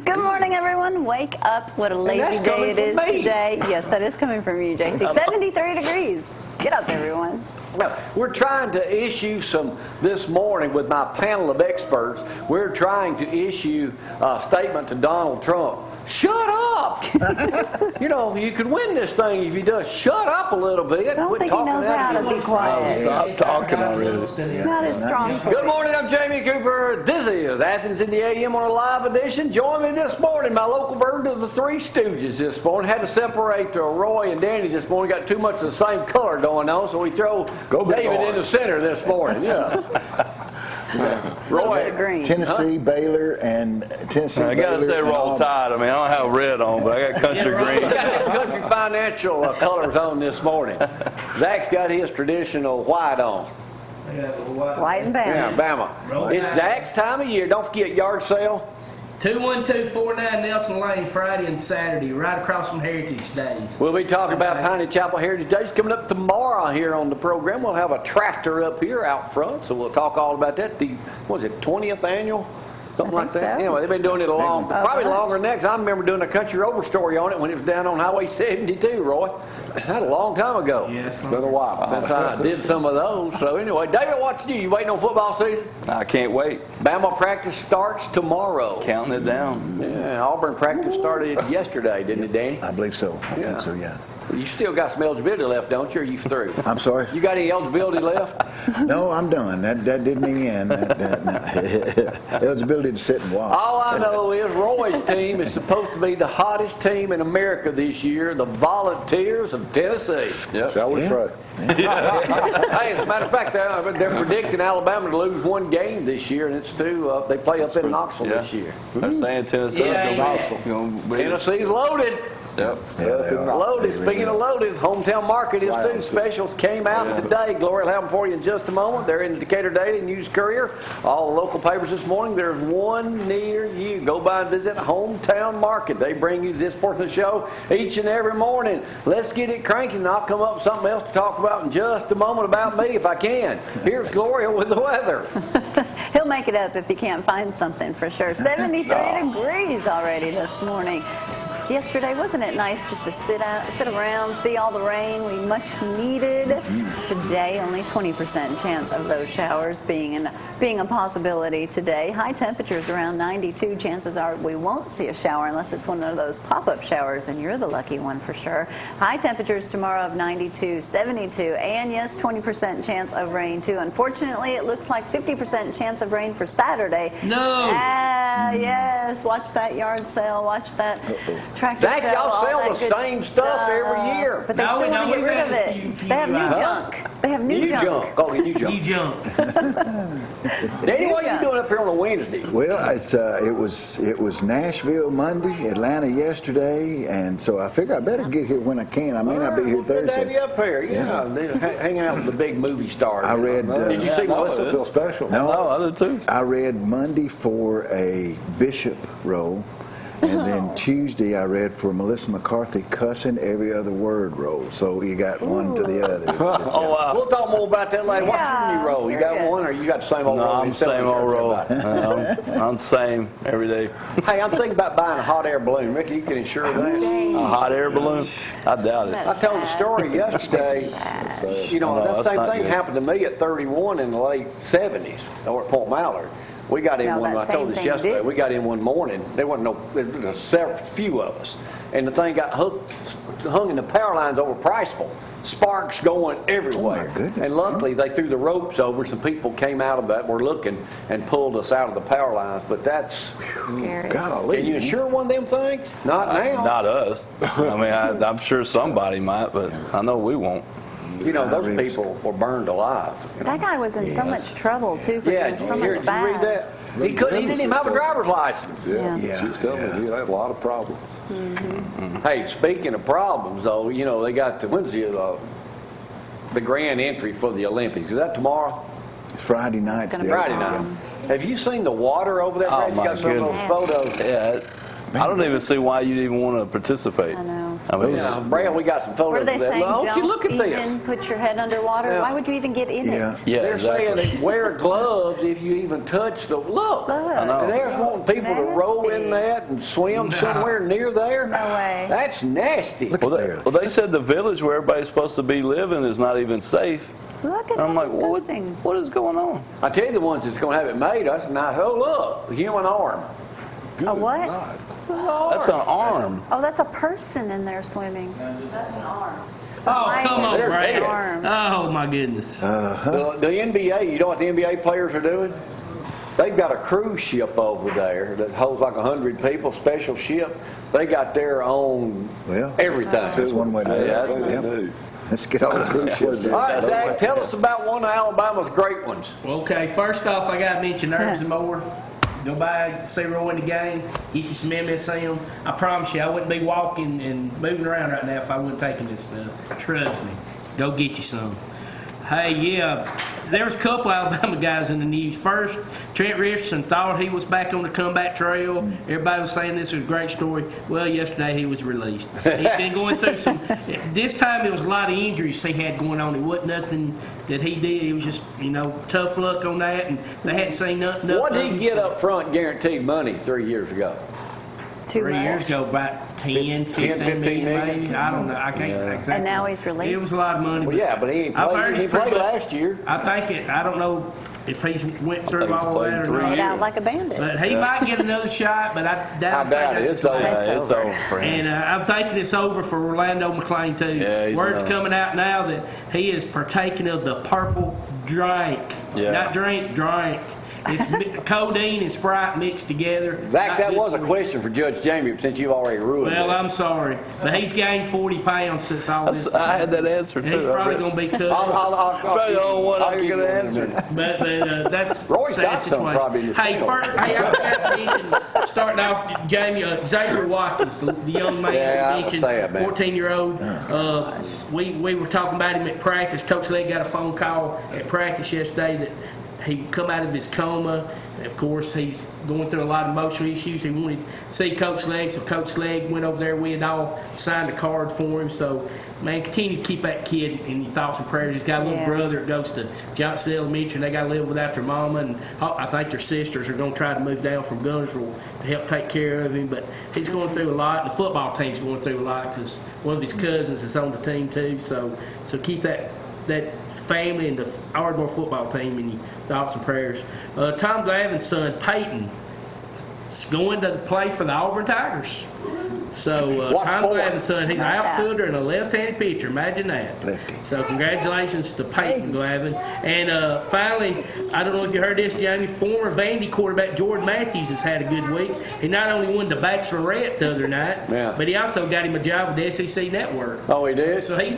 Good morning, everyone. Wake up. What a lazy day it is today. Yes, that is coming from you, JC. 73 degrees. Get up, everyone. Well, we're trying to issue this morning with my panel of experts, we're trying to issue a statement to Donald Trump. Shut up! You know, you could win this thing if you just shut up a little bit. I don't think he knows how to be quiet. Stop talking already. Not as strong. Good morning, I'm Jamie Cooper. This is Athens in the AM on a live edition. Join me this morning, my local version of the Three Stooges this morning. Had to separate Roy and Danny this morning. Got too much of the same color going on, so we throw David in the center this morning. Yeah. Roy, green. Tennessee, Baylor, and Tennessee. I gotta say Roll Tide. I mean, I don't have red on, but I got country green. We got country financial colors on this morning. Zach's got his traditional white on. White and Bama. Yeah, Bama. It's Zach's time of year. Don't forget yard sale. 21249 Nelson Lane, Friday and Saturday, right across from Heritage Days. We'll be talking about Piney Chapel Heritage Days coming up tomorrow here on the program. We'll have a tractor up here out front, so we'll talk all about that. What is it, 20th annual? Something like that. So. Anyway, they've been doing it probably longer than that, 'cause I remember doing a country rover story on it when it was down on Highway 72, Roy. That's a long time ago. Yeah, it's been a while since I did some of those. So anyway, David, what's new? You waiting on football season? I can't wait. Bama practice starts tomorrow. Counting it down. Yeah, Auburn practice started yesterday, didn't it, Danny? I believe so. I think so, yeah. You still got some eligibility left, don't you? Or are you through? I'm sorry? You got any eligibility left? No, I'm done. That did me in. No. Eligibility to sit and watch. All I know is Roy's team is supposed to be the hottest team in America this year, the Volunteers of Tennessee. Yep. Shall we try? Hey, as a matter of fact, they're predicting Alabama to lose one game this year, and it's they play up in Knoxville this year. They're saying Tennessee's going to Knoxville. Tennessee's loaded. Yep. Loaded. Speaking of loaded, hometown market, his food specials came out today. Glory will have them for you in just a moment. They're in the Decatur Daily News Courier. All the local papers this morning. There's one near you. Go by and visit Hometown Market. They bring you this portion of the show each and every morning. Let's get it cranking, and I'll come up with something else to talk about in just a moment about me if I can. Here's Gloria with the weather. He'll make it up if he can't find something for sure. 73 degrees already this morning. Yesterday, wasn't it nice just to sit around, see all the rain we much needed? Today, only 20% chance of those showers being a possibility today. High temperatures around 92. Chances are we won't see a shower unless it's one of those pop-up showers, and you're the lucky one for sure. High temperatures tomorrow of 92, 72, and yes, 20% chance of rain too. Unfortunately, it looks like 50% chance of rain for Saturday. No. Yes. Watch that yard sale. Watch that. Zach, y'all sell the same stuff every year. But they still want to get rid of it. They have new junk. They have new junk. Oh, new junk. New junk. Danny, what are you doing up here on a Wednesday? Well, it was Nashville Monday, Atlanta yesterday, and so I figure I better get here when I can. I may not be here Thursday. Good to have you up here. Yeah. Hanging out with the big movie stars. I read. Did you see Melissa? Feel special. No, I did too. I read Monday for a Bishop role. And then Tuesday I read for Melissa McCarthy cussing every other word role. So you got one to the other. Oh, wow. We'll talk more about that later. What's your new role? You got one or you got the same old role? No, I'm the same old role. I'm the same every day. Hey, I'm thinking about buying a hot air balloon. Ricky, you can insure that. A hot air balloon? I doubt it. I told the story yesterday. You know, that same thing happened to me at 31 in the late 70s over at Point Mallard. We got in one, I told this yesterday, we got in one morning. There wasn't few of us. And the thing got hung in the power lines over Priceville. Sparks going everywhere. Oh my goodness. And luckily they threw the ropes over. Some people came out of that, were looking, and pulled us out of the power lines. But that's scary. Golly. Can you insure one of them things? Not now. Not us. I mean, I'm sure somebody might, but I know we won't. You know, those people were burned alive. You know? That guy was in so much trouble, too, for doing so much bad. You read that? He didn't even have a driver's license. She was telling me he had a lot of problems. Hey, speaking of problems, though, you know, they got when's the grand entry for the Olympics? Is that tomorrow? Friday night. Friday night. Have you seen the water over that place? You got some of those photos. Yeah. I don't even see why you'd even want to participate. I know. I mean, Brad, we got some photos What are they of that. saying? Look, Don't look at even this. put your head underwater. Yeah. Why would you even get in it? yeah, They're exactly. saying they wear gloves if you even touch the look. I know. And they're wanting people to roll in that and swim somewhere near there. No way. That's nasty. Well, they said the village where everybody's supposed to be living is not even safe. Look at And I'm how like, well, disgusting. what is going on? I tell you, the ones that's going to have it made, that's nice. Oh, look, a human arm. A what? That's an arm. Oh, that's a person in there swimming. That's an arm. Oh, come on, There's Brad. Ed. Arm. Oh, my goodness. The NBA, you know what the NBA players are doing? They've got a cruise ship over there that holds like 100 people, special ship. They got their own everything. That's one way to do it. Yep. Let's get all the cruise ships. All right, Zack, tell us about one of Alabama's great ones. Okay, first off, I got to mention Herbs and More. Go by, see Roy in the game, get you some MSM. I promise you, I wouldn't be walking and moving around right now if I wasn't taking this stuff. Trust me. Go get you some. Hey, yeah, there was a couple Alabama guys in the news. First, Trent Richardson thought he was back on the comeback trail. Everybody was saying this was a great story. Well, yesterday he was released. He's been going through some. This time it was a lot of injuries he had going on. It wasn't nothing that he did. It was just, tough luck on that, and they hadn't seen nothing. What did he get up front guaranteed money 3 years ago? 3 years ago, about 10, 15 million, maybe. I don't know. I can't exactly. And now he's released. It was a lot of money. Well, yeah, but he ain't played. He played last year. I don't know if he's went through all that or not. Laid out like a bandit. But he might get another shot, but I doubt it. It's over. It's over for him. And I'm thinking it's over for Orlando McClain, too. Yeah, Word's coming out now that he is partaking of the purple drink. Yeah. Not drink. It's codeine and Sprite mixed together. Zack, that was a question for Judge Jamie, since you've already ruined it. Well, I'm sorry, but he's gained 40 pounds since all this. I had that answer, too. He's probably going to be cut. I'll probably the only one I can get an answer. But that's Roy's sad got some probably in situation. his Hey, first, I forgot to mention, starting off, Jamie, Xavier Watkins, the young man you mentioned, 14-year-old. We were talking about him at practice. Coach Legg got a phone call at practice yesterday that he come out of his coma. Of course, he's going through a lot of emotional issues. He wanted to see Coach Legg, so Coach Legg went over there. We had all signed a card for him. So, man, continue to keep that kid in your thoughts and prayers. He's got a little brother that goes to Johnson Elementary, and they got to live without their mama. And I think their sisters are going to try to move down from Gunnersville to help take care of him. But he's going through a lot. The football team's going through a lot because one of his cousins is on the team too. So keep that family and the Ardmore football team in your thoughts and prayers. Tom Glavin's son, Peyton, is going to play for the Auburn Tigers. So Tom Glavin's son, he's an outfielder and a left-handed pitcher. Imagine that. Lefty. So congratulations to Peyton Glavin. And finally, I don't know if you heard this, Jamie, former Vandy quarterback Jordan Matthews has had a good week. He not only won the Bachelorette the other night, but he also got him a job with the SEC Network. Oh, he did? So he's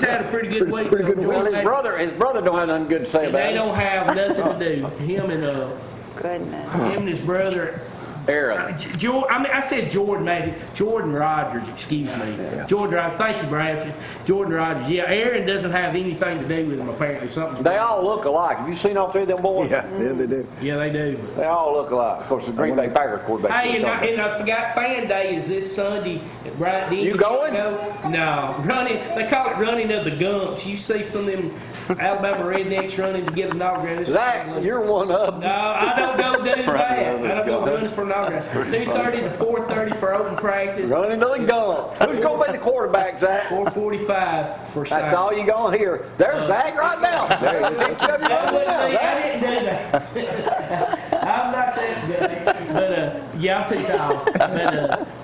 had a pretty good week. Well, his brother don't have nothing good to say about They it. don't have nothing to do. Him and his brother Aaron. I said Jordan Matthews. Jordan Rogers, excuse me. Yeah. Jordan Rogers. Thank you, Brad. Jordan Rogers. Yeah, Aaron doesn't have anything to do with him, apparently. They all look alike. Have you seen all three of them boys? Yeah, they do. Yeah, they do. They all look alike. Of course, the Green Bay Packers quarterback. Hey, and I forgot Fan Day is this Sunday. Right? You going? No. They call it running of the Gumps. You see some of them Alabama rednecks running to get an autograph. Zack, you're one of them. No, I don't go do that. I don't go run for an autograph. 2:30 to 4:30 for open practice. Running to the gun. Who's going to be the quarterback, Zack? 4:45 for Saturday. That's all you're going to hear. There's Zack right now. There he is. I didn't do that. I'm not that good. But, yeah, I'm too tall.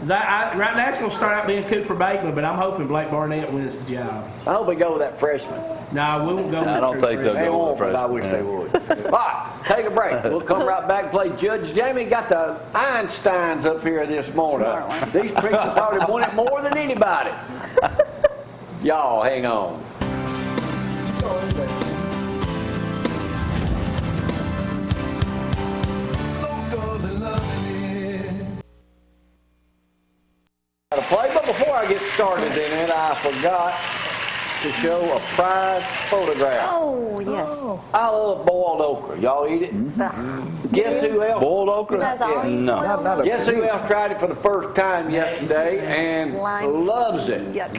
But right now it's going to start out being Cooper Bateman, but I'm hoping Blake Barnett wins the job. I hope they go with that freshman. No, we won't go with I don't think they'll They go won't, with the but I wish they would. All right, take a break. We'll come right back and play Judge Jamie. Got the Einsteins up here this morning. These people probably won it more than anybody. Y'all, hang on. To play, but before I get started in it, I forgot to show a prize photograph. Oh, yes. I love boiled okra. Y'all eat it? Guess who else? Boiled okra? You guys all eat No. boiled okra? Guess who else tried it for the first time yesterday and Slimy. loves it? Yuck.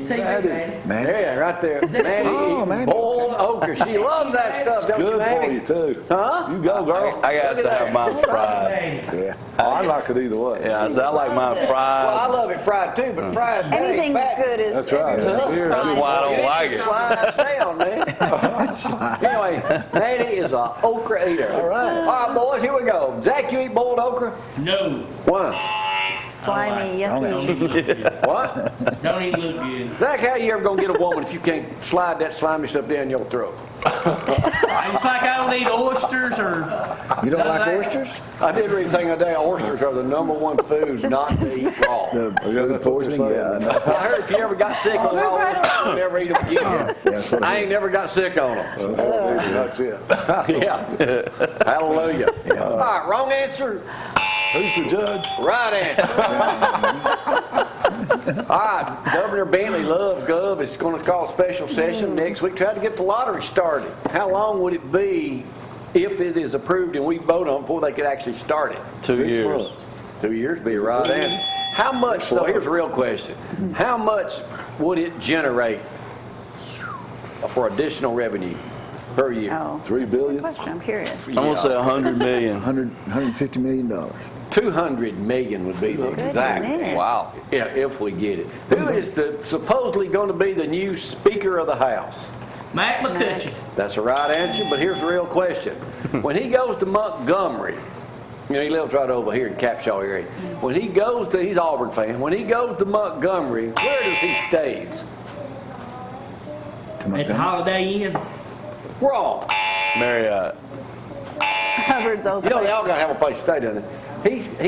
Man, Yeah, right there. Manny Oh, eating Manny. boiled okra. She loves that stuff, don't you, Good for Manny? you, too. Huh? You go, girl. I got Look to at have that. mine fried. yeah. I like it either way. Yeah, I like mine Well, I fried. love it fried too, but fried Anything fat. good is. That's right. Huh? That's why I don't like it. Slides down, man. Anyway, Manny is an okra eater. All right, boys, here we go. Zach, you eat boiled okra? No. Why? Slimy, Don't yucky. even look good. What? Don't even look good. Zach, how you ever gonna get a woman if you can't slide that slimy stuff down your throat? It's like I don't eat oysters or. You don't like Like- oysters? I did read a thing today. Oysters are the #1 food not to eat raw. The food poisoning? Yeah, I know. I heard if you ever got sick on raw oysters, you never eat them again. That's what I it ain't never got sick on them. That's it. Yeah. Hallelujah. All right, wrong answer. Who's the judge? Right answer. All right, Governor Bentley, Love Gov, is going to call a special session next week. Try to get the lottery started. How long would it be if it is approved and we vote on it before they could actually start it? 2 6 years. months. 2 years, be right answer. How much, so here's a real question. How much would it generate for additional revenue per year? Oh, $3 that's a good billion? question. I'm curious. I'm going to say 100 million. $150 million. 200 million would be the exact. Goodness. Wow. Yeah, if we get it. Who is supposedly going to be the new Speaker of the House? Matt McCutcheon. That's the right answer, but here's the real question. When he goes to Montgomery, you know, he lives right over here in Capshaw area. When he goes to, he's Auburn fan, when he goes to Montgomery, where does he stays? At the Holiday Inn. Wrong. Marriott. Hubbard's old You know, they all place. got to have a place to stay, doesn't they?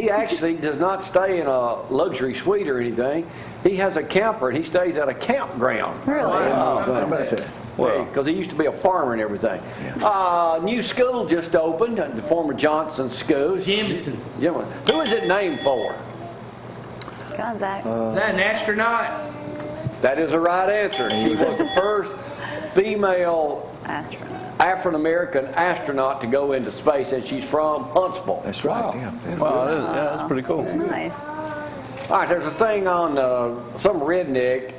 He actually does not stay in a luxury suite or anything. He has a camper, and he stays at a campground. Really? How about that? Well, Because he used to be a farmer and everything. New school just opened, the former Johnson School. Jemison. Who is it named for? Go on, Zach. Is that an astronaut? That is the right answer. She was the first female Astronaut. African-American astronaut to go into space, and she's from Huntsville. That's right. Yeah, that's wow, that's pretty cool. Nice. All right, there's a thing on some redneck,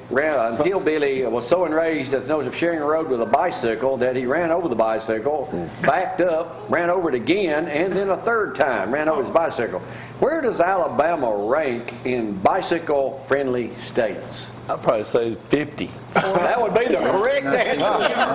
hillbilly, was so enraged that knows of sharing a road with a bicycle that he ran over the bicycle, backed up, ran over it again, and then a third time ran over his bicycle. Where does Alabama rank in bicycle-friendly states? I'd probably say 50. That would be the correct answer.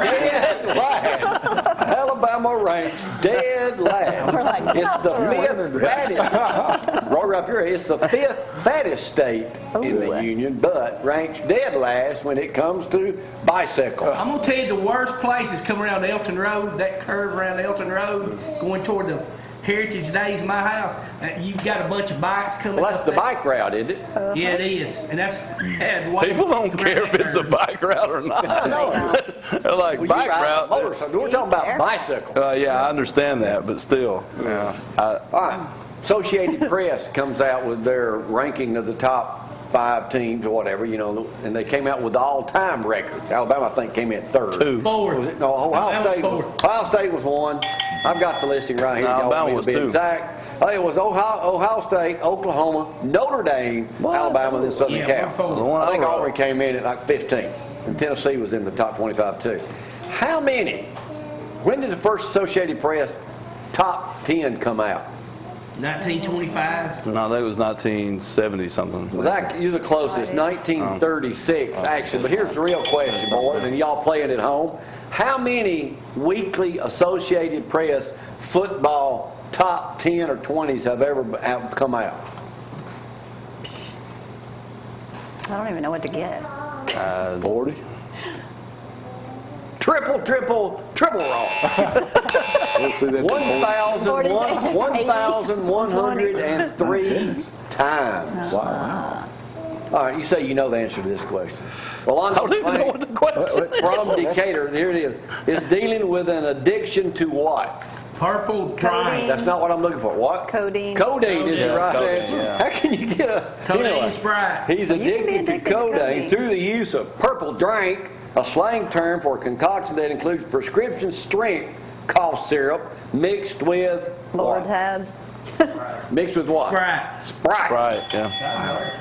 Dead last. Alabama ranks dead last. It's the fifth fattest. Roll up your head. It's the fifth fattest state in the union, but ranks dead last when it comes to bicycles. I'm going to tell you the worst place is coming around Elton Road, that curve around Elton Road, going toward the Heritage Days, my house. You've got a bunch of bikes coming Well, that's up the there. bike route, isn't it? Yeah, it is. And that's People don't care if it's a bike route or not. They're like, Well, bike you ride a route. motorcycle. We're talking about bicycle. Yeah, I understand that, but still. Yeah. All right. Associated Press comes out with their ranking of the top 5 teams or whatever, you know, and they came out with the all-time records. Alabama, I think, came in third. 2. Fourth. Was it? No, Ohio State was 1. I've got the listing right here. No, Y'all want Alabama me to was be 2. exact. It was Ohio State, Oklahoma, Notre Dame, Alabama, then Southern Yeah, Cal. we're fourth. The one I think I wrote. Auburn came in at like 15, and Tennessee was in the top 25 too. How many? When did the first Associated Press top 10 come out? 1925. No, that was 1970 something. Zach, you're the closest. 1936, actually. But here's the real question, boys, and y'all playing at home. How many weekly Associated Press football top 10 or 20s have ever come out? I don't even know what to guess. 40? Triple wrong. Let's see that. 1,103 times. Wow. All right, you say you know the answer to this question. Well, I don't even know what the question is. From Decatur, here it is dealing with an addiction to what? Purple drying. That's not what I'm looking for. What? Codeine. Codeine is the Yeah, right codeine, answer. yeah. How can you get a... Codeine anyway, and Sprite. He's You can be addicted to addicted to codeine codeine. through the use of purple drink, a slang term for a concoction that includes prescription strength cough syrup mixed with Lower what? tabs. Mixed with what? Sprite. Right, yeah.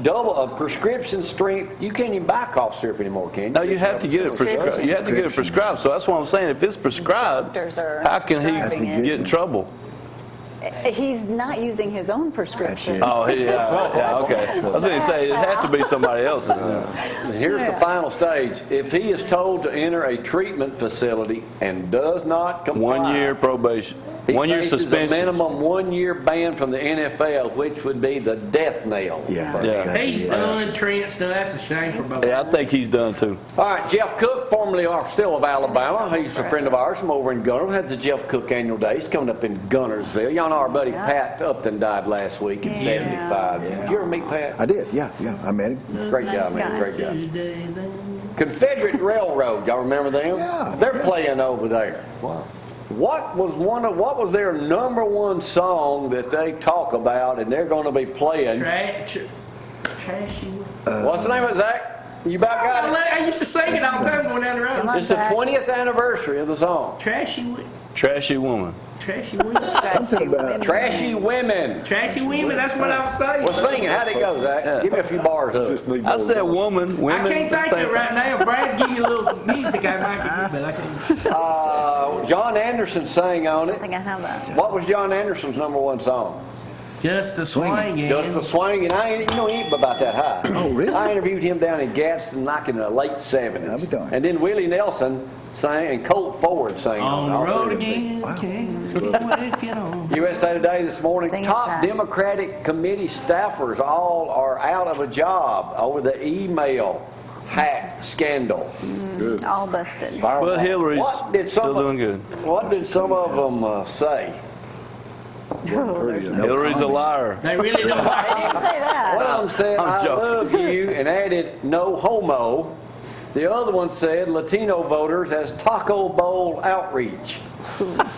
Double a prescription strength. You can't even buy cough syrup anymore, can you? No, you have to get it prescribed. You have to get it prescribed. So that's what I'm saying. If it's prescribed, how can he get in trouble? He's not using his own prescription. Oh, yeah, okay. I was going to say, it had to be somebody else's. Here's the final stage. If he is told to enter a treatment facility and does not comply, 1 year probation. he 1 year faces suspension. a minimum 1 year ban from the NFL, which would be the death knell. Yeah. He's done, Trent's done. That's a shame for both. Yeah, I think he's done too. All right, Jeff Cook, formerly still of Alabama. He's a friend of ours from over in Gunnersville. Had the Jeff Cook Annual Day. He's coming up in Gunnersville. Y'all know our buddy Pat Upton died last week at 75. Did you ever meet Pat? I did, yeah. I met him. Great job, man. Great job. Confederate Railroad, y'all remember them? Yeah. They're playing over there. Wow. What was their #1 song that they talk about and they're going to be playing? Trashy. What's the name of it, Zach? You about got it? I used to sing it all the time going down the road. It's the 20th anniversary of the song. Trashy Trashy woman. women. Something about Trashy Women. Trashy women, that's what I was saying. Well, sing it. How'd it go, Zach? Yeah. Give me a few bars of it. Just need I more said love. woman, women. I can't think of it right now. Brad, give you a little music I might give you, but I can't. John Anderson sang on I it. think I have that. What was John Anderson's #1 song? Just a swinging. Just a Swinging. You know, he ain't about that high. Oh, really? I interviewed him down in Gadsden, like in the late 70s. I'll be darned. And then Willie Nelson sang, and Colt Ford sang On it. the All road three of them. again. Wow. Can't get on. USA Today this morning, Sing it, top Zach. Democratic committee staffers all are out of a job over the email hack scandal. Good. All busted. Well, Hillary's What did some still of, doing good. What did some of them say? Hillary's a liar. They really don't like I didn't say that. One of them said, I'm I joking. love you, and added, no homo. The other one said, Latino voters as taco bowl outreach.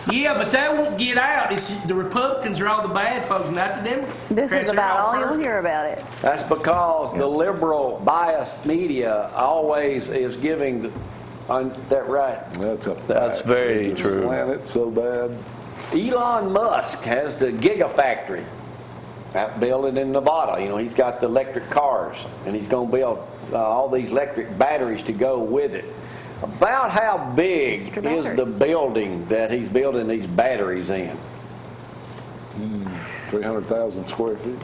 Yeah, but they won't get out. It's the Republicans are all the bad folks, not the Democrats. This is They're about all you'll perfect. hear about it. That's because the liberal biased media always is giving that right. That's very They true. Slant it so bad. Elon Musk has the Gigafactory out building in Nevada. You know, he's got the electric cars, and he's going to build all these electric batteries to go with it. About how big Extra is the batteries. building that he's building these batteries in? 300,000 square feet.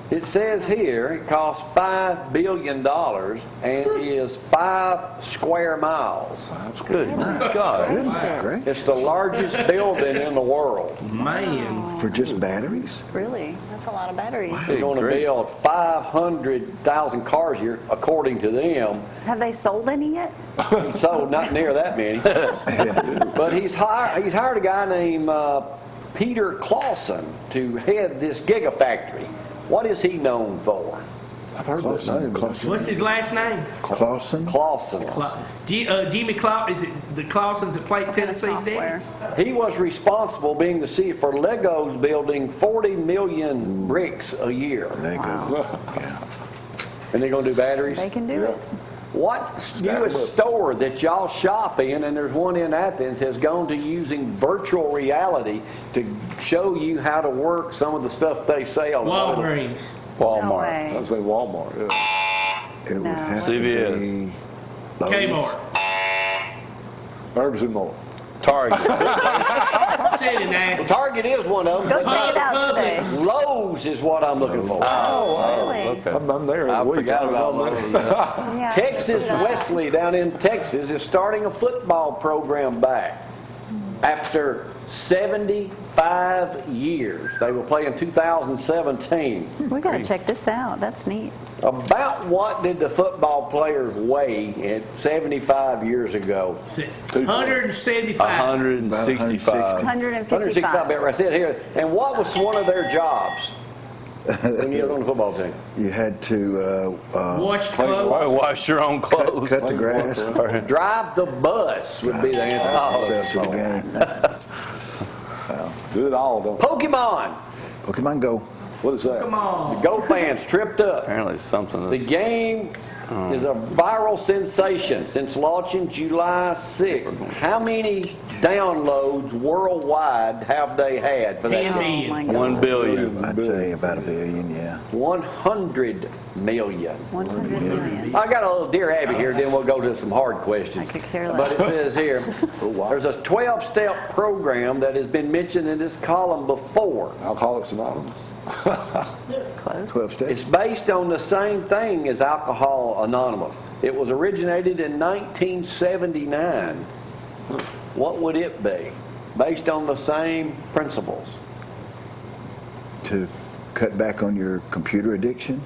It says here it costs $5 billion and is 5 square miles. That's Good Goodness God. gracious. Great. It's the largest building in the world. Man. For just batteries? Really? That's a lot of batteries. They're going to Great. build 500,000 cars here, according to them. Have they sold any yet? So not near that many. But he's hired a guy named Peter Clausen to head this Gigafactory. What is he known for? I've heard that name. but What's his last name? Clausen? Clausen. Jimmy Clausen. Is it the Clausens that played Tennessee's Software. day? He was responsible, being the CEO, for Legos building 40 million bricks a year. Lego. And they're going to do batteries? They can do it. What newest store that y'all shop in, and there's one in Athens, has gone to using virtual reality to show you how to work some of the stuff they sell? Walgreens. No Walmart. I way. would say Walmart. Yeah. It would No. have to CVS. be Lowe's. Kmart. Herbs and more. Target. Said in Athens. Target is one of them. Go but check it out today. Lowe's is what I'm looking for. Really? Okay. I'm there I every week. forgot I don't about know Lowe's. that. Yeah. Texas Wesley down in Texas is starting a football program back after 75 years. They will play in 2017. We got to check this out. That's neat. About what did the football players weigh at 75 years ago? 175. 165. 165, bet right there. Here. And what was one of their jobs when you were on the football team? You had to Wash clothes. Wash your own clothes. cut the grass. Drive the bus would be the answer. Yourself to the game. Do it all, don't Pokemon. Pokemon Go. What is that? Come on. Go fans tripped up. Apparently it's something The that's... game is a viral sensation since launching July 6th. How many downloads worldwide have they had for that 10 game? million. 1 billion. I'd say about 1 billion, yeah. 100 million. 100 million. I got a little Dear Abby here, then we'll go to some hard questions. I could care But less. it says here, there's a 12-step program that has been mentioned in this column before. Alcoholics Anonymous. Close. 12 steps. It's based on the same thing as Alcohol Anonymous. It was originated in 1979. What would it be? Based on the same principles. To cut back on your computer addiction?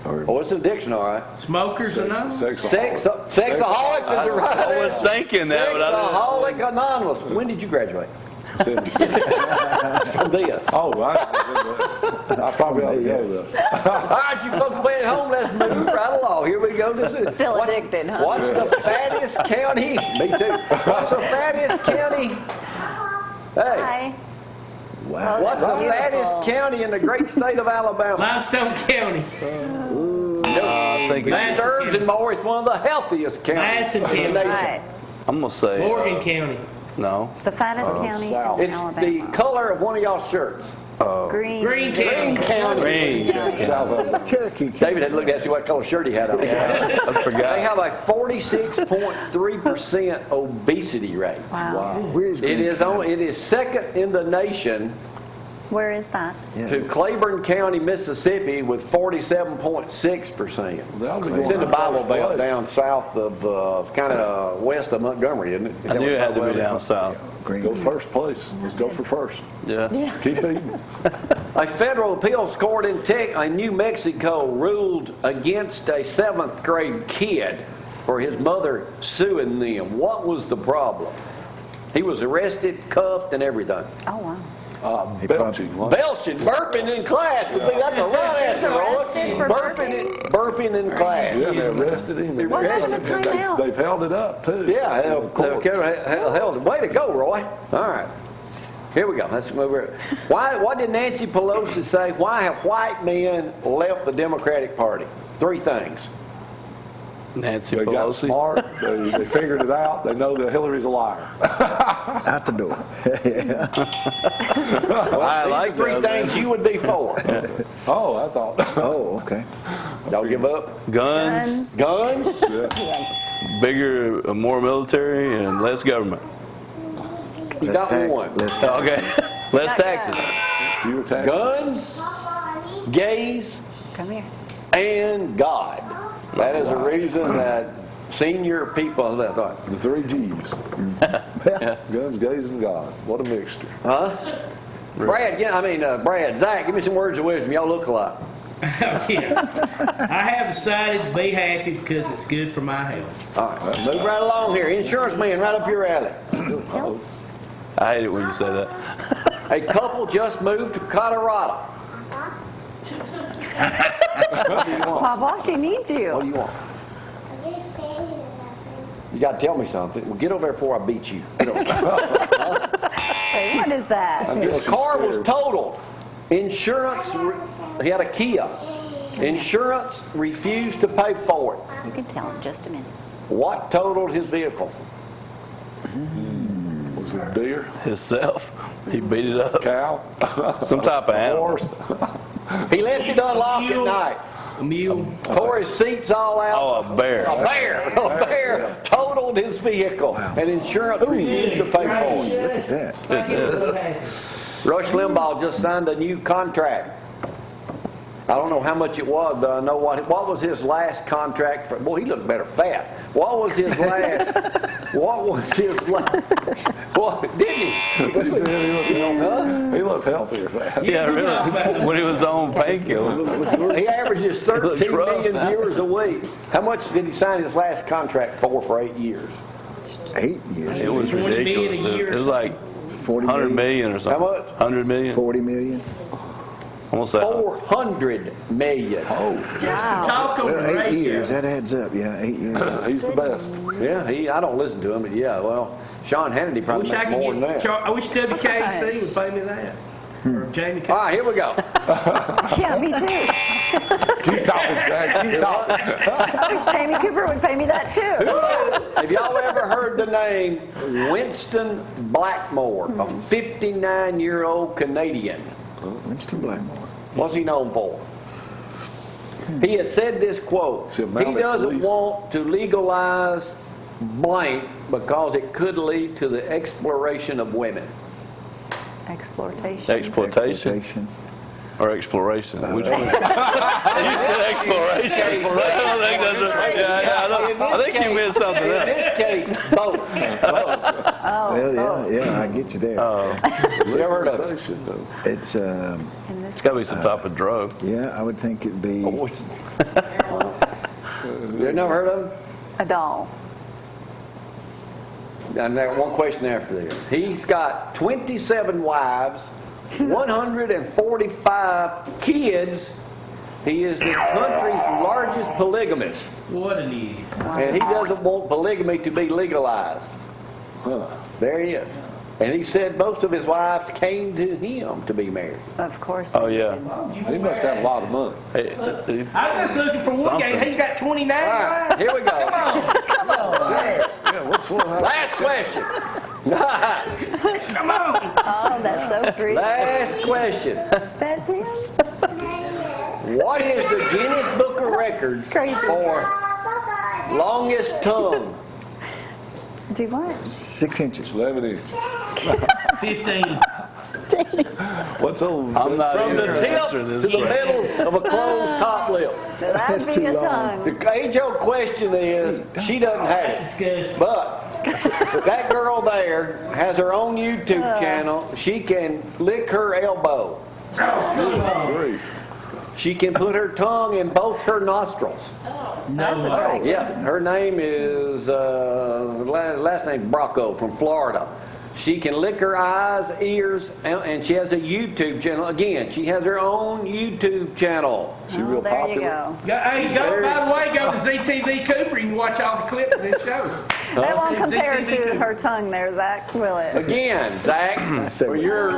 Or Oh, it's an addiction, all right. Smokers Anonymous? Sexaholics is the right I was answer. thinking that, but I Sexaholic Anonymous. When did you graduate? From this. Oh, I probably ought to go though. All right, you folks playing at home, let's move right along. Here we go. This is Still addicted, huh? What's the fattest county? Me too. What's the fattest county? Hey, Hi. wow. Oh, what's the that's fattest beautiful. county in the great state of Alabama? Limestone County. I think it's, Madison Sturgeon County. more. It's one of the healthiest counties Madison in the County. nation. Right. I'm going to say, Morgan County. no. The fattest county south. in It's the Alabama. color of one of y'all's shirts. Green. Green Green County. County. Green. South of it. Cherokee. David had looked at see what color shirt he had on. I They forgot. have a 46.3% obesity rate. Wow. Where's It is second in the nation Where is that? to Claiborne County, Mississippi, with 47.6%. They ought to be It's going in the to Bible first Belt place. down south of, kind of west of Montgomery, isn't it? I knew it had to be down south. Green. Go first place. Let's go for first. Yeah. Keep eating. A federal appeals court in New Mexico ruled against a 7th grade kid for his mother suing them. What was the problem? He was arrested, cuffed, and everything. Oh, wow. Belching. wasn't it? Belching, burping in class would be that's a right He's answer. Roy. arrested for burping in class. Yeah, they arrested him. What happened to timeout? They've held it up too. Yeah, Court. hell, way to go, Roy. All right. Here we go. Let's move over. What did Nancy Pelosi say? Why have white men left the Democratic Party? 3 things. Nancy They got Pelosi. smart. They figured it out. They know that Hillary's a liar. Out the door. Yeah. I like 3 that. things you would be for. Oh, I thought. Oh, okay. Don't give up. Guns, Guns. Guns. bigger, more military, and less government. You got one. Let's tax. Okay. Less Got taxes. Fewer taxes. Guns, gays, Come here. and God. That is the reason that senior people. The 3 G's. Guns, gays, and God. What a mixture. Huh? Brad, Brad, Zack, give me some words of wisdom. Y'all look alike. Yeah. I have decided to be happy because it's good for my health. All right, move right along here. Insurance man, right up your alley. I hate it when you say that. A couple just moved to Colorado. What do you want? Papa, she needs What do you. you want? You got to tell me something. Well, get over there before I beat you. Get over there. Hey, what is that? His car was totaled. Insurance, he had a Kia. Insurance refused to pay for it. You can tell in just a minute. What totaled his vehicle? Was it deer? Himself. He beat it up. Cow? Some type of animal. Horse? He left it unlocked at night. A mule. Tore his seats all out. Oh, a bear. A bear totaled his vehicle, and insurance refused to pay for it. Look at that. Rush Limbaugh just signed a new contract. I don't know how much it was, but I know what was his last contract for. Boy, he looked better fat. What was his last? What didn't he? He looked healthier. Yeah, really. When he was on painkillers. He averages 13 rough million now. viewers a week. How much did he sign his last contract for 8 years? 8 years. It was 20 million a ridiculous. year It was like 40 100 million. million or something. How much? 100 million? 40 million. Almost that. 400 million. Just to talk on the Well, 8 years. radio. That adds up. Yeah, 8 years. He's the best. Yeah, I don't listen to him, but yeah, well, Sean Hannity I probably wish I makes could more than get. that. I wish WKC would pay me that. Or Jamie. All right, here we go. Yeah, me too. Keep talking, Zack. Keep talking. I wish Tammy Cooper would pay me that too. Have y'all ever heard the name Winston Blackmore, a 59-year-old Canadian? Winston Blackmore. What's he known for? He has said this quote, he doesn't want to legalize blank because it could lead to the exploration of women. Exploitation. Exploitation. Or exploration. Which one? You said exploration. I think you meant something else. In this case, both. Well, yeah, I get you there. You ever heard of it? It's got to be some type of drug. Yeah, I would think it'd be. You never heard of it? A doll. And there, one question after this. He's got 27 wives, 145 kids. He is the country's largest polygamist. What an idiot. And he doesn't want polygamy to be legalized. There he is. And he said most of his wives came to him to be married. Of course. Oh, yeah. He must have a lot of money. Hey, I'm just looking for one game. He's got 29 All right, wives. here we go. Come on. Yeah, what's one? Last question. Come on. Oh, that's so pretty. Last question. That's him. What is the Guinness Book of Records Crazy. for longest tongue? Do what? 6 inches. 11 inches. 15. What's on? I'm not From the tip to the middle of a closed top lip. That'd be a tongue. The age-old question is, she doesn't have That's it. disgusting. But that girl there has her own YouTube channel. She can lick her elbow. Great. She can put her tongue in both her nostrils. That's attractive. Yeah, her name is, last name Bracco from Florida. She can lick her eyes, ears, and she has a YouTube channel. Again, she has her own YouTube channel. She real There popular. you go. Hey, by the way, go to ZTV Cooper. You can watch all the clips of this show. That won't compare ZTV to Cooper. her tongue there, Zach, will it? Again, Zach, for your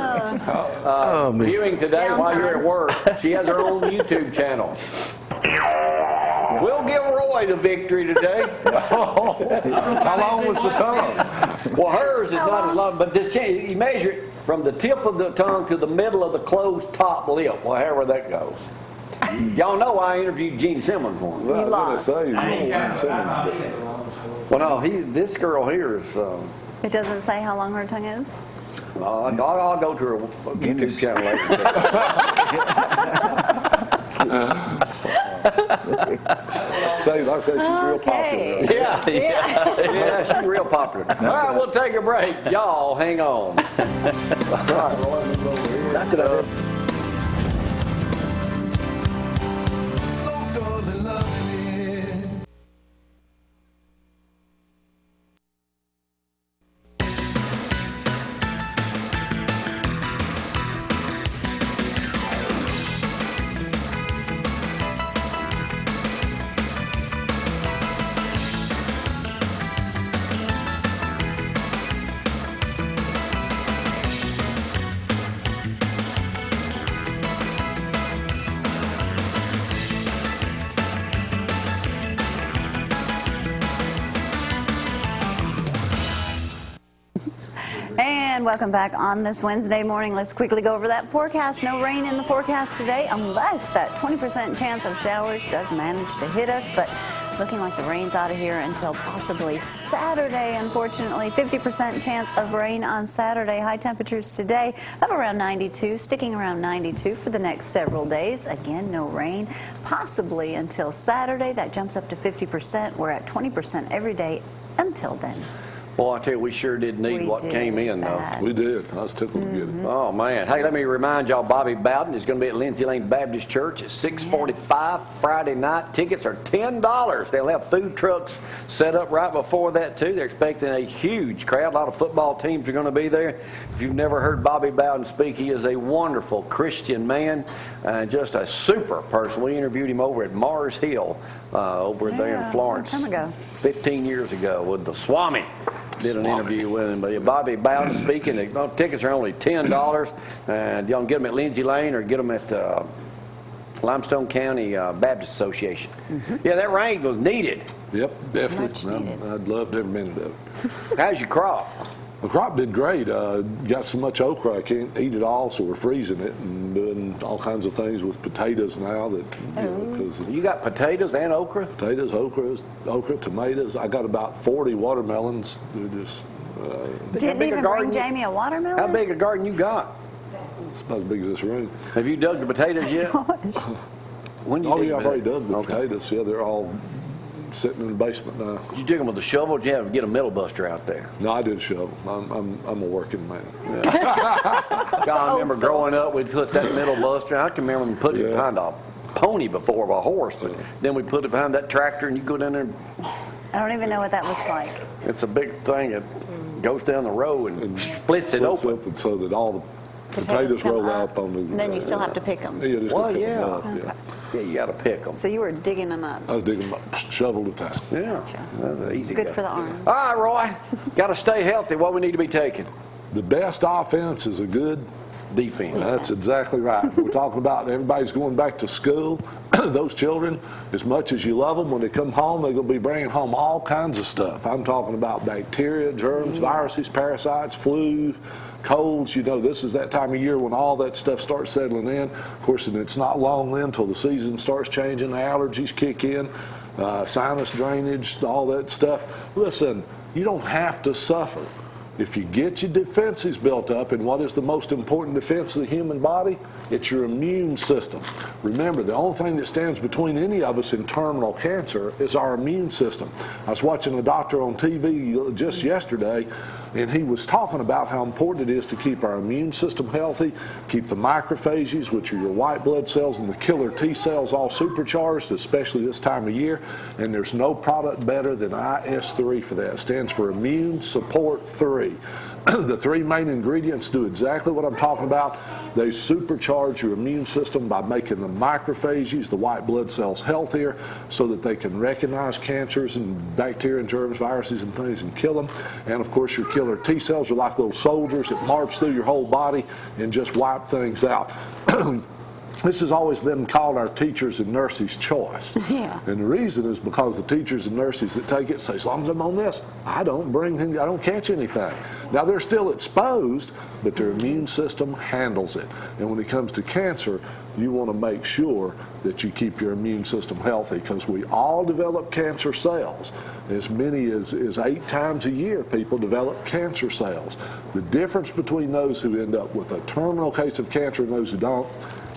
viewing today while you're at work, she has her own YouTube channel. We'll give Roy the victory today. How long was the tongue? Well, hers is not as long, but this you measure it from the tip of the tongue to the middle of the closed top lip, however that goes. Y'all know I interviewed Gene Simmons once. Well, I was lost. going to say, Well, no, this girl here is. It doesn't say how long her tongue is? I'll go to her YouTube channel like I say, she's real popular. Yeah, she's real popular. All right, we'll take a break. Y'all, hang on. Not that I did. And welcome back on this Wednesday morning. Let's quickly go over that forecast. No rain in the forecast today unless that 20% chance of showers does manage to hit us, but looking like the rain's out of here until possibly Saturday, unfortunately. 50% chance of rain on Saturday. High temperatures today of around 92, sticking around 92 for the next several days. Again, no rain, possibly until Saturday. That jumps up to 50%. We're at 20% every day until then. Boy, I tell you, we sure did need what came in, though. We did. I was tickled to get it. Oh, man. Hey, let me remind y'all, Bobby Bowden is going to be at Lindsay Lane Baptist Church at 6:45 Friday night. Tickets are $10. They'll have food trucks set up right before that, too. They're expecting a huge crowd. A lot of football teams are going to be there. If you've never heard Bobby Bowden speak, he is a wonderful Christian man and just a super person. We interviewed him over at Mars Hill over there in Florence. A long time ago. 15 years ago with the Swami. Did an interview with him. But Bobby Bowden speaking. The tickets are only $10, and y'all can get them at Lindsay Lane or get them at Limestone County Baptist Association. Yeah, that rain was needed. Yep, definitely. Much needed. I'd loved every minute of it. How's your crop? The crop did great. Got so much okra I can't eat it all, so we're freezing it and doing all kinds of things with potatoes now. That because you got potatoes and okra? Potatoes, okra, tomatoes. I got about 40 watermelons. They're just. Didn't even bring Jamie a watermelon? How big a garden you got? It's about as big as this room. Have you dug the potatoes yet? When you I've already dug the potatoes. Yeah, they're all sitting in the basement now. Did you dig them with a shovel, or did you have to get a middle buster out there? No, I did a shovel. I'm a working man. Yeah. I remember growing up, we'd put that middle buster. I can remember putting it behind a pony before, of a horse, but then we put it behind that tractor, and you go down there. I don't even know what that looks like. It's a big thing that goes down the row and splits it open. So that all the potatoes roll up on the. And then you still have to pick them. Yeah, just pick them up, Yeah, you got to pick them. So you were digging them up. I was digging them up, shovel at a time. Yeah, that's an easy Good guy. for the arm. All right, Roy, got to stay healthy. What we need to be taking? The best offense is a good defense. That's exactly right. We're talking about everybody's going back to school. Those children, as much as you love them, when they come home, they're going to be bringing home all kinds of stuff. I'm talking about bacteria, germs, viruses, parasites, flu, colds. You know, this is that time of year when all that stuff starts settling in. Of course, and it's not long then until the season starts changing, the allergies kick in, sinus drainage, all that stuff. Listen, you don't have to suffer. If you get your defenses built up, and what is the most important defense of the human body? It's your immune system. Remember, the only thing that stands between any of us and terminal cancer is our immune system. I was watching a doctor on TV just yesterday, and he was talking about how important it is to keep our immune system healthy, keep the macrophages, which are your white blood cells, and the killer T cells all supercharged, especially this time of year. And there's no product better than IS3 for that. It stands for Immune Support 3. The three main ingredients do exactly what I'm talking about. They supercharge your immune system by making the macrophages, the white blood cells, healthier so that they can recognize cancers and bacteria and germs, viruses and things and kill them. And of course your killer T cells are like little soldiers that march through your whole body and just wipe things out. This has always been called our teachers and nurses' choice. Yeah. And the reason is because the teachers and nurses that take it say, as long as I'm on this, I don't catch anything. Now they're still exposed, but their immune system handles it. And when it comes to cancer, you want to make sure that you keep your immune system healthy, because we all develop cancer cells. As many as 8 times a year, people develop cancer cells. The difference between those who end up with a terminal case of cancer and those who don't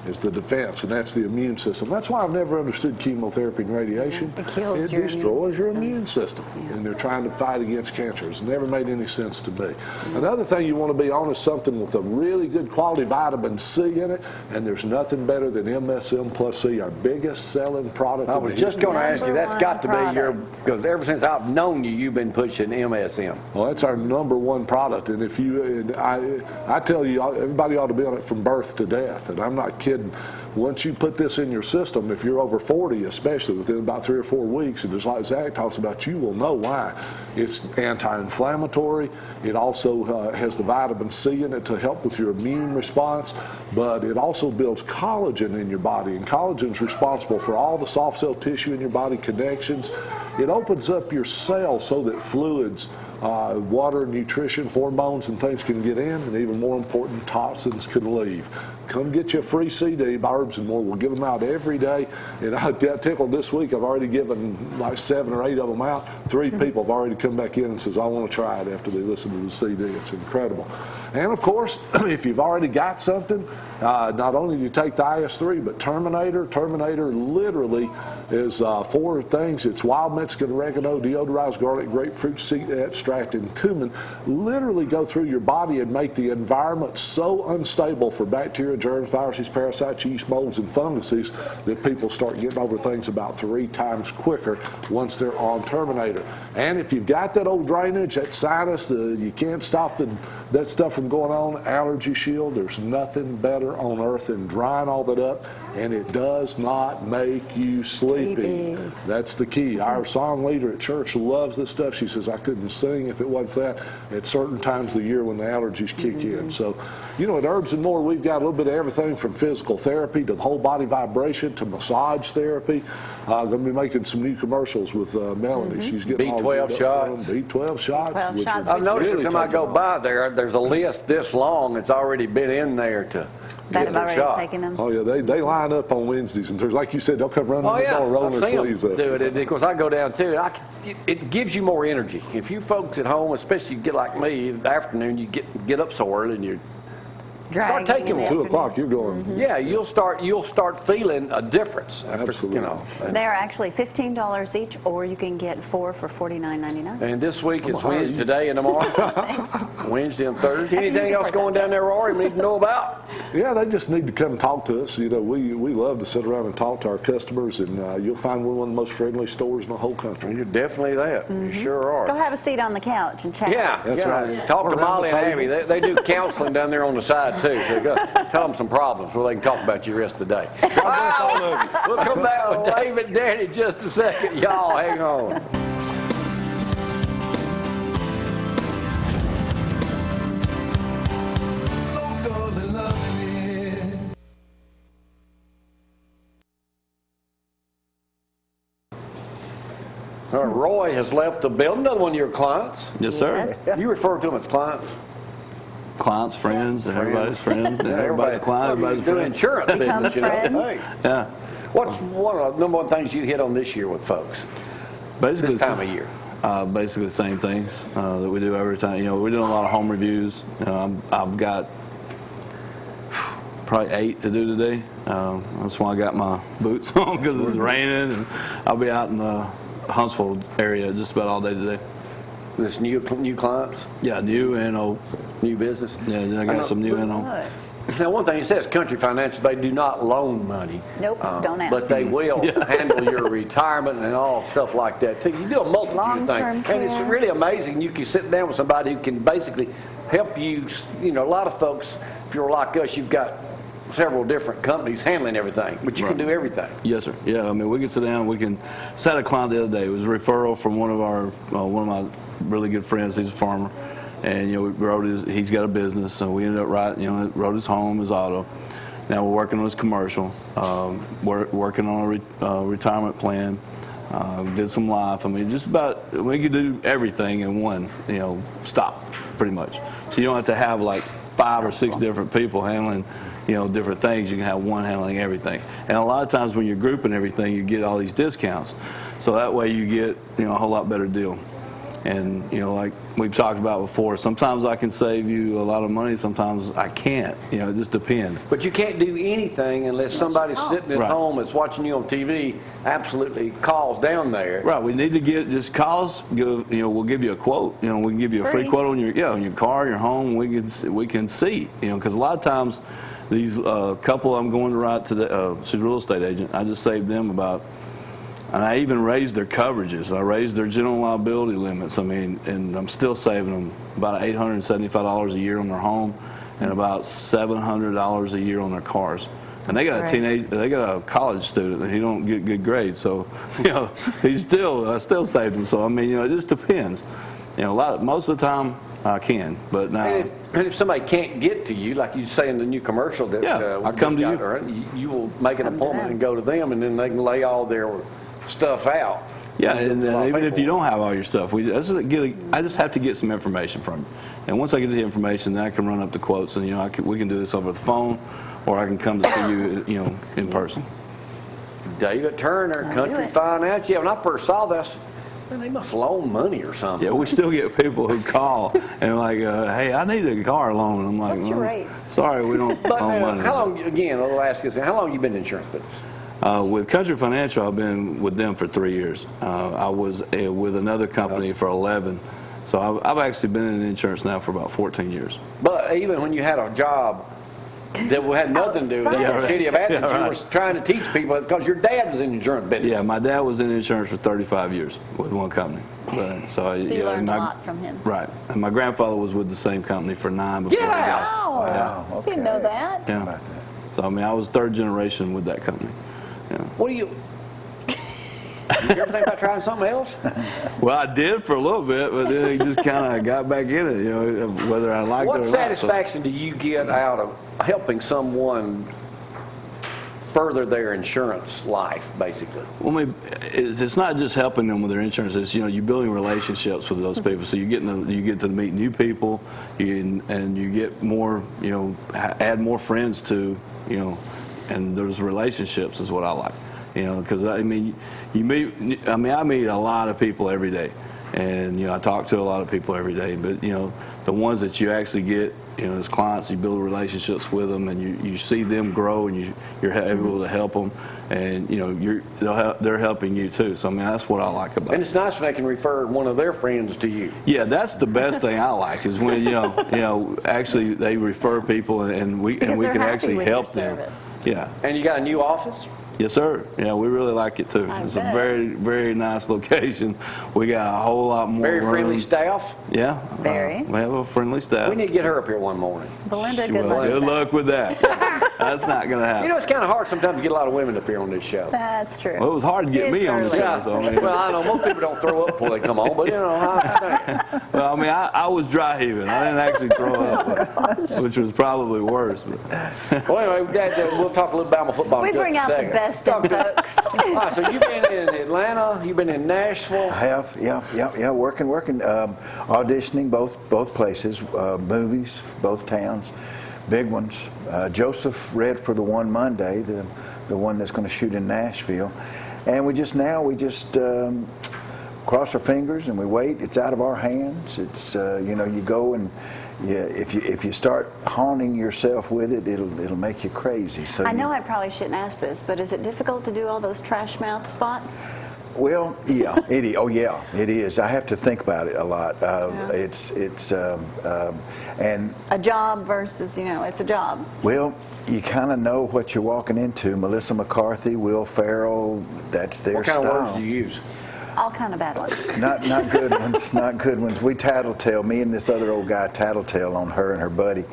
is the defense, and that's the immune system. That's why I've never understood chemotherapy and radiation. It kills it your destroys immune your immune system, and they're trying to fight against cancer. It's never made any sense to me. Another thing you want to be on is something with a really good quality vitamin C in it, and there's nothing better than MSM plus C, our biggest selling product. I was just going to ask you, that's got to be your, because ever since I've known you, you've been pushing MSM. Well, that's our #1 product, and if you, I tell you, everybody ought to be on it from birth to death, and I'm not kidding. Once you put this in your system, if you're over 40 especially, within about 3 or 4 weeks, and just like Zack talks about, you will know why. It's anti-inflammatory. It also has the vitamin C in it to help with your immune response, but it also builds collagen in your body, and collagen is responsible for all the soft cell tissue in your body connections. It opens up your cells so that fluids, water, nutrition, hormones, and things can get in, and even more important, toxins can leave. Come get you a free CD, Barbs and More. We'll give them out every day. And I got tickled this week. I've already given like 7 or 8 of them out. 3 people have already come back in and says, I want to try it after they listen to the CD. It's incredible. And of course, if you've already got something, not only do you take the IS3, but Terminator. Terminator literally is 4 things. It's wild Mexican oregano, deodorized garlic, grapefruit seed extract, and cumin. Literally go through your body and make the environment so unstable for bacteria, germs, viruses, parasites, yeast, molds, and funguses that people start getting over things about 3 times quicker once they're on Terminator. And if you've got that old drainage, that sinus, you can't stop that stuff from going on, Allergy Shield, there's nothing better on earth than drying all that up and it does not make you sleepy. That's the key. Our song leader at church loves this stuff. She says, I couldn't sing if it wasn't for that at certain times of the year when the allergies kick in. So, you know, at Herbs and More, we've got a little bit of everything from physical therapy to the whole body vibration to massage therapy. Going to be making some new commercials with Melanie. She's getting B12 shots. B12 shots. I've noticed every time I go by there's a list this long. It's already been in there to that have already taken them. Oh yeah, they line up on Wednesdays, and there's, like you said, they'll come running in the door, rolling their sleeves up. Do it. And of course, I go down too. It gives you more energy. If you folks at home, especially you get like me, in the afternoon, you get up so early and you start taking one. 2 o'clock, you're going. Yeah, you'll start feeling a difference. Absolutely. You know, they're actually $15 each, or you can get 4 for $49.99. And this week is Wednesday, today and tomorrow. Wednesday and Thursday. Anything else going down there, Rory, we need to know about? Yeah, they just need to come and talk to us. You know, we love to sit around and talk to our customers, and you'll find we're one of the most friendly stores in the whole country. You're definitely that. You sure are. Go have a seat on the couch and chat. Yeah, that's right. Talk to Molly and Abby. They do counseling down there on the side too. So go tell them some problems so they can talk about you the rest of the day. We'll come back with Dave and Danny in just a second. Y'all hang on. Roy has left the building. Another one of your clients. Yes, sir. Yes. You refer to them as clients? Clients, friends, everybody's friend. Everybody's a client, everybody's a friend. Doing insurance business, you know. Hey. Yeah. What's one of the number one things you hit on this year with folks? Basically, this time of year. Basically the same things that we do every time. You know, we're doing a lot of home reviews. You know, I've got probably 8 to do today. That's why I got my boots on, because it's raining, and I'll be out in the Huntsville area just about all day today. This new clients? Yeah, new and old. New business? Yeah, I got some new and old. Now, one thing it says, Country Financial, they do not loan money. Nope, don't ask. But they will handle your retirement and all stuff like that, too. You do a multitude of things. And it's really amazing. You can sit down with somebody who can basically help you. You know, a lot of folks, if you're like us, you've got several different companies handling everything, but you can do everything. Yes, sir. Yeah, I mean, we can sit down. We can. Had a client the other day. It was a referral from one of my really good friends. He's a farmer, and you know, he's got a business, so we ended up wrote his home, his auto. Now we're working on his commercial. We're working on a retirement plan. Did some life. I mean, just about we could do everything in one stop, pretty much. So you don't have to have like 5 or 6 different people handling different things. You can have one handling everything. And a lot of times when you're grouping everything, you get all these discounts. So that way you get a whole lot better deal. And like we've talked about before, sometimes I can save you a lot of money, sometimes I can't. It just depends. But you can't do anything unless somebody sitting at home that's watching you on TV absolutely calls down there. Right. We need to just call us. We'll give you a quote. We can give you a free quote on your car, your home. We can see. Because a lot of times these couple I'm going to write to she's a real estate agent. I just saved them about. And I even raised their coverages. I raised their general liability limits. I mean, and I'm still saving them about $875 a year on their home, and about $700 a year on their cars. And they got they got a college student, and he don't get good grades. So, I still saved him. So I mean, it just depends. Most of the time I can, but now. And if somebody can't get to you, like you say in the new commercial that I come to you. You will make an appointment and go to them, and then they can lay all their stuff out. Yeah, and even if you don't have all your stuff, I just have to get some information from you. And once I get the information, then I can run up the quotes, and we can do this over the phone, or I can come to see you, in person. David Turner, Country Financial. Yeah, when I first saw this, man, they must loan money or something. Yeah, we still get people who call and like, hey, I need a car loan. I'm like, what's your rates? Sorry, we don't loan money. How long? Again, I'll ask you this: how long have you been in insurance business? With Country Financial, I've been with them for 3 years. I was with another company for 11. So I've actually been in insurance now for about 14 years. But even when you had a job that had nothing to do with the city of Athens, you were trying to teach people, because your dad was in insurance business. Yeah, my dad was in insurance for 35 years with one company. So you learned a lot from him. Right. And my grandfather was with the same company for 9 before he died. Wow. Okay. Didn't know that. Yeah. So I mean, I was third generation with that company. Yeah. What do you? You ever think about trying something else? Well, I did for a little bit, but then it just kind of got back in it, you know, whether I liked it or not. What satisfaction do you get out of helping someone further their insurance life, basically? Well, I mean, it's not just helping them with their insurance. It's, you know, you're building relationships with those people. So you get to meet new people, and you get more, you know, add more friends to, you know, and those relationships is what I like. You know, because I mean, I meet a lot of people every day, and you know, I talk to a lot of people every day. But you know, the ones that you actually get, you know, as clients, you build relationships with them, and you see them grow, and you're able to help them, and you know, they're helping you too. So I mean, that's what I like about it. And it's nice when they can refer one of their friends to you. Yeah, that's the best thing I like is when you know, actually they refer people, and we can actually help them. Yeah. And you got a new office? Yes, sir. Yeah, we really like it too. It's a very, very nice location. We got a whole lot more Very friendly room. staff? Yeah. Very. We have a friendly staff. We need to get her up here one morning. Belinda, Good luck with that. That's not going to happen. You know, it's kind of hard sometimes to get a lot of women up here on this show. That's true. Well, it was hard to get me on the show. Yeah. So, I mean, well, I know most people don't throw up before they come on, but you know, I understand. Well, I mean, I was dry heaving. I didn't actually throw up, which was probably worse. But. Well, anyway, we'll talk a little Bama football. We bring out the best in folks. Right, so you've been in Atlanta, you've been in Nashville. I have, yeah, working, auditioning both places, movies, both towns, big ones. Joseph read for the one Monday, the one that's going to shoot in Nashville, and we just cross our fingers and we wait. It's out of our hands. It's you know, you go and. Yeah, if you start haunting yourself with it, it'll make you crazy. So I know I probably shouldn't ask this, but is it difficult to do all those trash mouth spots? Well, yeah, it is. Oh, yeah, it is. I have to think about it a lot. It's and a job versus, you know, it's a job. Well, you kind of know what you're walking into. Melissa McCarthy, Will Ferrell, that's their style. What kind of words do you use? All kind of bad ones. Not good ones. Not good ones. We tattletale. Me and this other old guy tattletale on her and her buddy.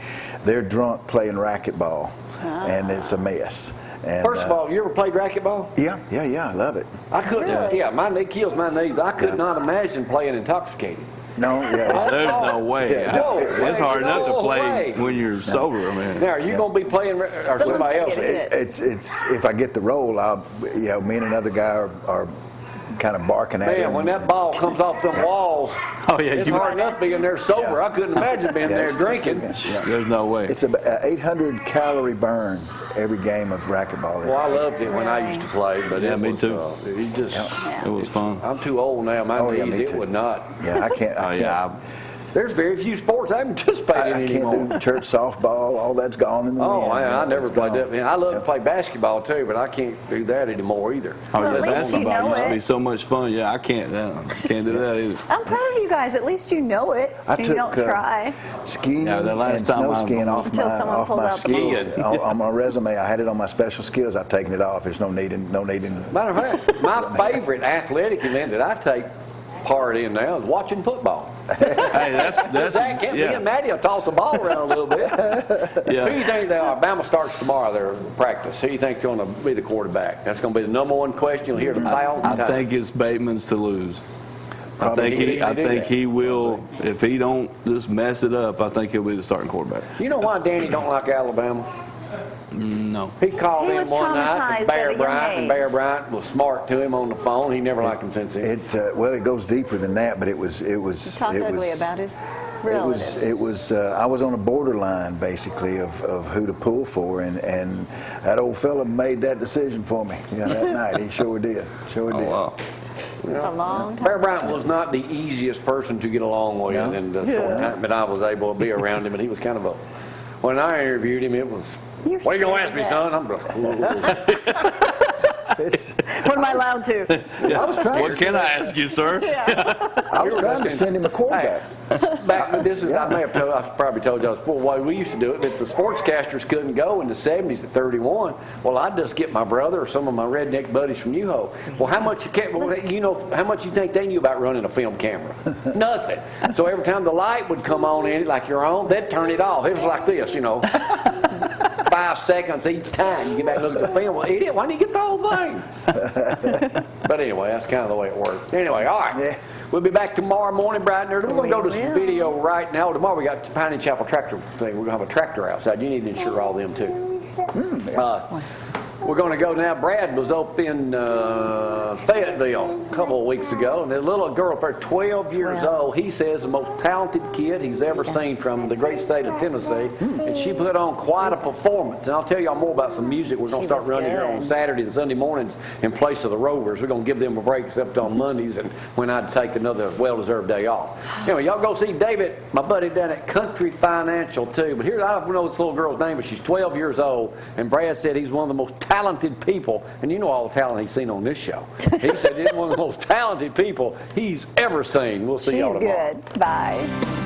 They're drunk playing racquetball, and it's a mess. And, first of all, you ever played racquetball? Yeah. I love it. I couldn't. Really? Yeah, my knee kills my knees. I could not imagine playing intoxicated. No, yeah. There's no way. Yeah, no, it's hard enough to play way. when you're sober. I mean. Now, are you going to be playing, or somebody else? It's if I get the role, me and another guy are kind of barking at him. Man, when that ball comes off them walls, it's hard enough being there sober. I couldn't imagine being there drinking. There's no way. It's an 800-calorie burn every game of racquetball. Well, I loved it when I used to play, but me too. It was fun. I'm too old now. My knees, it would not. Yeah, I can't. There's very few sports I haven't participated in anymore. I can't do church softball. All that's gone in the wind. Oh, I never played that. I love to play basketball too, but I can't do that anymore either. Well, at least you know used to be it. so much fun. Yeah, I can't do that either. I'm proud of you guys. At least you know it. And you don't try. Skiing the last and time snow skiing off my skills. On my resume, I had it on my special skills. I've taken it off. There's no need in. Matter of fact, my favorite athletic event that I take part in now is watching football. Hey, that's Zack, me and Maddie will toss the ball around a little bit. Yeah. Who do you think Bama starts tomorrow, their practice? Who do you think is going to be the quarterback? That's going to be the number one question you'll hear the I think it's Bateman's to lose. I think he will. If he don't just mess it up, I think he'll be the starting quarterback. You know why Danny don't like Alabama? No. He called in one night to Bear Bryant, and Bear Bryant was smart to him on the phone. He never liked him since then. Well, it goes deeper than that, but it was. He talked ugly about his relative. It was. I was on a borderline basically of who to pull for, and that old fella made that decision for me. Yeah, that night he sure did. Wow. It's a long time. Bear Bryant was not the easiest person to get along with, and the short time that I was able to be around him, and he was kind of a. When I interviewed him, it was. What are you going to ask me, son? I'm What am I allowed to? I was trying. What can I ask you, sir? I was trying to send him a quarterback. I probably told y'all before. Why we used to do it. If the sportscasters couldn't go in the '70s at 31, well, I'd just get my brother or some of my redneck buddies from New-Ho. Well, how much how much you think they knew about running a film camera? Nothing. So every time the light would come on in it, like you're on, they'd turn it off. It was like this, you know. 5 seconds each time. You get back and look at the film. Well, idiot, why didn't you get the whole thing? But anyway, that's kind of the way it works. Anyway, all right. Yeah. We'll be back tomorrow morning, bright and early. We're going to go to some video right now. Tomorrow we got the Piney Chapel tractor thing. We're going to have a tractor outside. You need to insure all them, too. We're going to go now. Brad was up in Fayetteville a couple of weeks ago, and a little girl up there, 12 years old, he says the most talented kid he's ever seen from the great state of Tennessee, and she put on quite a performance. And I'll tell y'all more about some music we're going to start running here on Saturday and Sunday mornings in place of the Rovers. We're going to give them a break except on Mondays and when I'd take another well-deserved day off. Anyway, y'all go see David, my buddy down at Country Financial, too. But here, I don't know this little girl's name, but she's 12 years old, and Brad said he's one of the most talented people, and you know all the talent he's seen on this show. He said he's one of the most talented people he's ever seen. We'll see y'all tomorrow. She's good. Bye.